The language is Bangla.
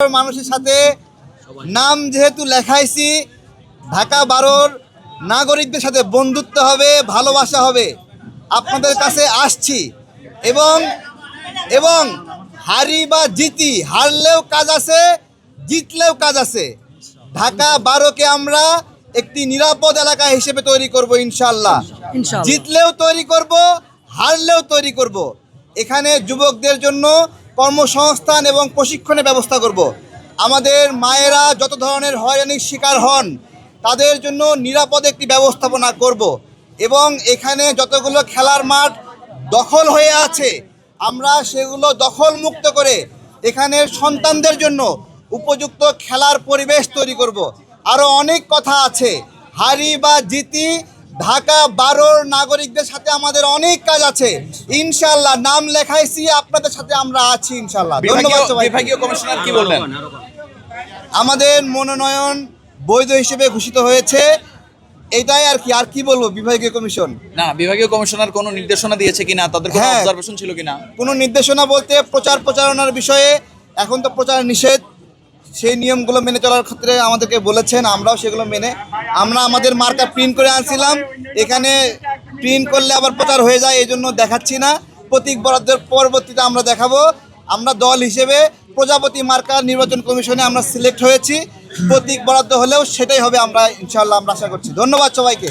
মানুষের সাথে নাম যেহেতু লেখাইছি, ঢাকা 12-র নাগরিকদের সাথে বন্ধুত্ব হবে, ভালোবাসা হবে। আপনাদের কাছে আসছি এবং এবং হারি বা জিতি, হারলেও কাজ আছে, জিতলেও কাজ আছে। ঢাকা 12-কে আমরা একটি নিরাপদ এলাকা হিসেবে তৈরি করব ইনশাল্লাহ। জিতলেও তৈরি করব, হারলেও তৈরি করব। এখানে যুবকদের জন্য কর্মসংস্থান এবং প্রশিক্ষণের ব্যবস্থা করব। আমাদের মায়েরা যত ধরনের হয়রানির শিকার হন তাদের জন্য নিরাপদ একটি ব্যবস্থাপনা করব এবং এখানে যতগুলো খেলার মাঠ দখল হয়ে আছে আমরা সেগুলো দখল মুক্ত করে এখানের সন্তানদের জন্য উপযুক্ত খেলার পরিবেশ তৈরি করব। আরও অনেক কথা আছে, হারি বা জিতি, ঢাকা 12-র নাগরিকদের সাথে আমাদের অনেক কাজ আছে ইনশাল্লাহ। নাম লেখাইছি, আপনাদের সাথে আমরা আছি ইনশাল্লাহ। ধন্যবাদ সবাই। বিভাগীয় কমিশনার কি বললেন? আমাদের মনোনয়ন বৈধ হিসেবে ঘোষিত হয়েছে, এটাই আর কি। আর কি বলবো বিভাগীয় কমিশন? না, বিভাগীয় কমিশনার কোনো নির্দেশনা দিয়েছে কিনা, তাদের কোনো অবজারভেশন ছিল কিনা? কোনো নির্দেশনা বলতে প্রচারণার বিষয়ে এখন তো প্রচার নিষেধ, সেই নিয়মগুলো মেনে চলার ক্ষেত্রে আমাদেরকে বলেছেন, আমরাও সেগুলো মেনে আমরা আমাদের মার্কা প্রিন্ট করে আনছিলাম। এখানে প্রিন্ট করলে আবার প্রচার হয়ে যায়, এই জন্য দেখাচ্ছি না। প্রতীক বরাদ্দের পরবর্তীতে আমরা দেখাবো। আমরা দল হিসেবে প্রজাপতি মার্কা নির্বাচন কমিশনে আমরা সিলেক্ট হয়েছি। প্রতীক বরাদ্দ হলেও সেটাই হবে আমরা ইনশাআল্লাহ, আমরা আশা করছি। ধন্যবাদ সবাইকে।